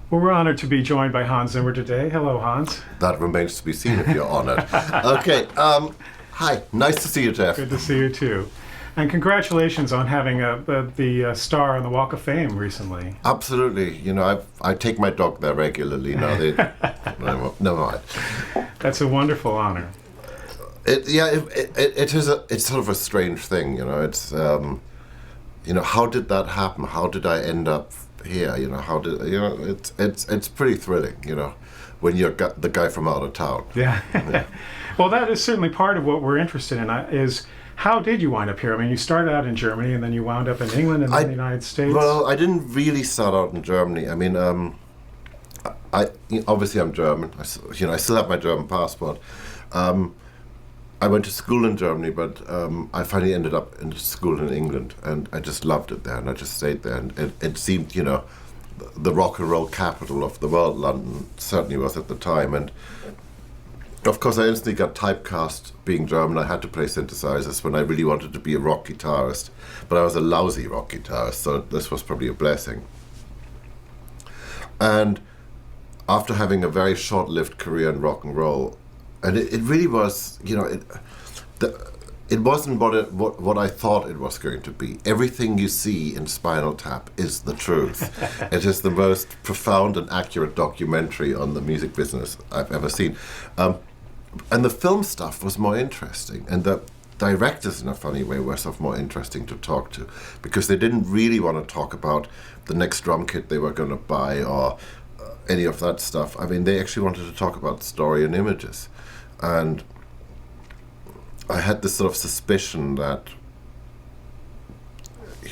Well, we're honored to be joined by Hans Zimmer today. Hello, Hans. That remains to be seen if you're honored. Okay, hi, nice to see you, Jeff. Good to see you too. And congratulations on having the star on the Walk of Fame recently. Absolutely. You know, I take my dog there regularly now. Never mind. That's a wonderful honor. It's sort of a strange thing, you know. It's how did that happen? How did I end up here? You know, it's pretty thrilling, you know, when you're the guy from out of town. Yeah. Well, that is certainly part of what we're interested in. Is how did you wind up here? I mean, you started out in Germany, and then you wound up in England and then the United States. Well, I didn't really start out in Germany. I mean, obviously I'm German. I still have my German passport. I went to school in Germany, but I finally ended up in school in England, and I just loved it there, and I just stayed there. And it seemed, you know, the rock and roll capital of the world. London certainly was at the time, and of course I instantly got typecast being German. I had to play synthesizers when I really wanted to be a rock guitarist, but I was a lousy rock guitarist, so this was probably a blessing. And after having a very short-lived career in rock and roll, and it really was, you know, it wasn't what I thought it was going to be. Everything you see in Spinal Tap is the truth. It is the most profound and accurate documentary on the music business I've ever seen. And the film stuff was more interesting, and the directors, in a funny way, were sort of more interesting to talk to, because they didn't really want to talk about the next drum kit they were going to buy or any of that stuff. I mean, they actually wanted to talk about story and images. And I had this sort of suspicion that,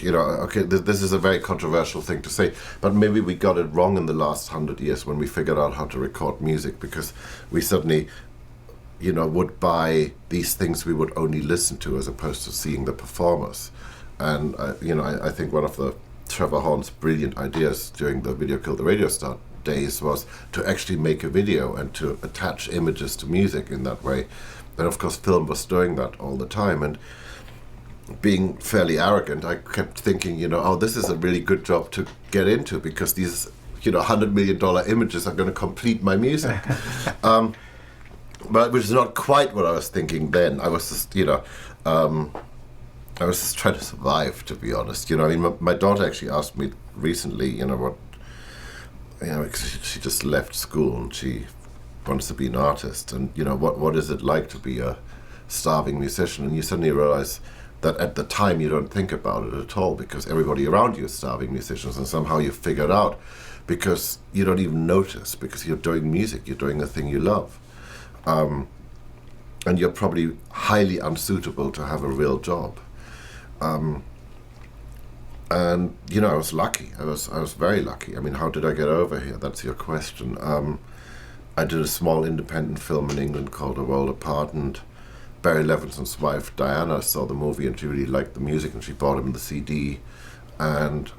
you know, okay, this is a very controversial thing to say, but maybe we got it wrong in the last 100 years when we figured out how to record music, because we suddenly, you know, would buy these things we would only listen to as opposed to seeing the performers. And, I think one of the Trevor Horn's brilliant ideas during the Video Killed the Radio Star days was to actually make a video and to attach images to music in that way. And of course film was doing that all the time, and being fairly arrogant, I kept thinking, you know, oh, this is a really good job to get into, because these, you know, $100 million images are going to complete my music. But which is not quite what I was thinking then. I was just, I was just trying to survive, to be honest. You know, I mean, my daughter actually asked me recently, because she just left school and she wants to be an artist, and you know, what is it like to be a starving musician? And you suddenly realize that at the time you don't think about it at all, because everybody around you is starving musicians, and somehow you figure it out because you don't even notice, because you're doing music, you're doing a thing you love, and you're probably highly unsuitable to have a real job. And you know, I was lucky. I was very lucky. I mean, how did I get over here? That's your question. I did a small independent film in England called A World Apart, and Barry Levinson's wife Diana saw the movie and she really liked the music, and she bought him the CD, and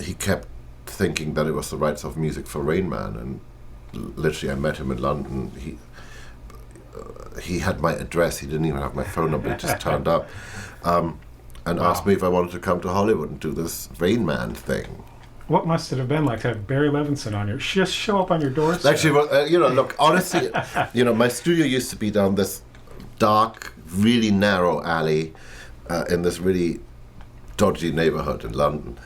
he kept thinking that it was the right sort of music for Rain Man. And literally, I met him in London. He had my address. He didn't even have my phone number. He just turned up. And asked me if I wanted to come to Hollywood and do this Rain Man thing. What must it have been like to have Barry Levinson on just show up on your doorstep? Actually, look, honestly, my studio used to be down this dark, really narrow alley in this really dodgy neighborhood in London.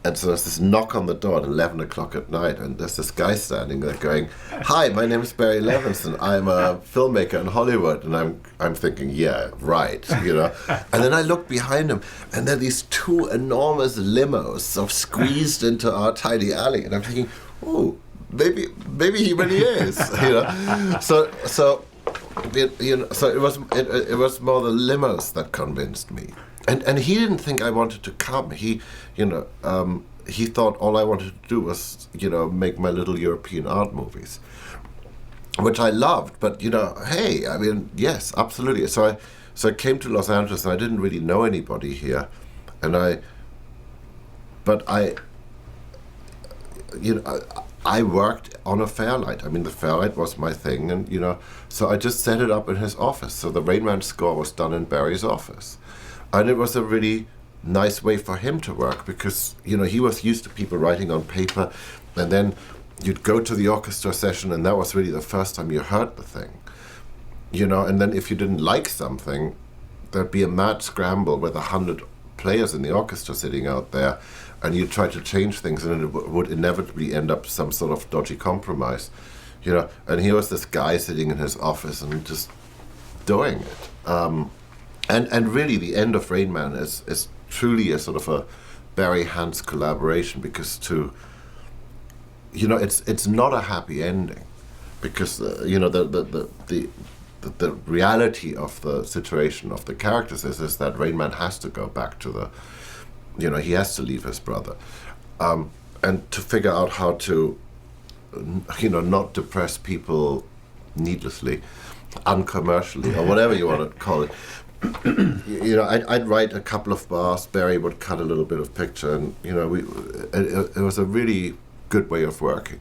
And so there's this knock on the door at 11 o'clock at night, and there's this guy standing there going, "Hi, my name is Barry Levinson. I'm a filmmaker in Hollywood." And I'm thinking, yeah, right, you know. And then I look behind him, and there are these two enormous limos sort of squeezed into our tiny alley, and I'm thinking, oh, maybe he really is, you know. So it was more the limos that convinced me. And he didn't think I wanted to come. He thought all I wanted to do was, make my little European art movies, which I loved. But, hey, I mean, yes, absolutely. So I came to Los Angeles, and I didn't really know anybody here. And I worked on a Fairlight. I mean, the Fairlight was my thing, and, so I just set it up in his office. So the Rain Man score was done in Barry's office. And it was a really nice way for him to work, because he was used to people writing on paper, and then you'd go to the orchestra session, and that was really the first time you heard the thing. And then if you didn't like something, there'd be a mad scramble with 100 players in the orchestra sitting out there, and you'd try to change things, and it would inevitably end up some sort of dodgy compromise. And here was this guy sitting in his office and just doing it. And really, the end of Rain Man is truly a sort of a Barry Hans collaboration, because it's not a happy ending, because the reality of the situation of the characters is that Rain Man has to go back to he has to leave his brother, and to figure out how to, not depress people needlessly, uncommercially, or whatever you want to call it. I'd write a couple of bars, Barry would cut a little bit of picture, and it was a really good way of working.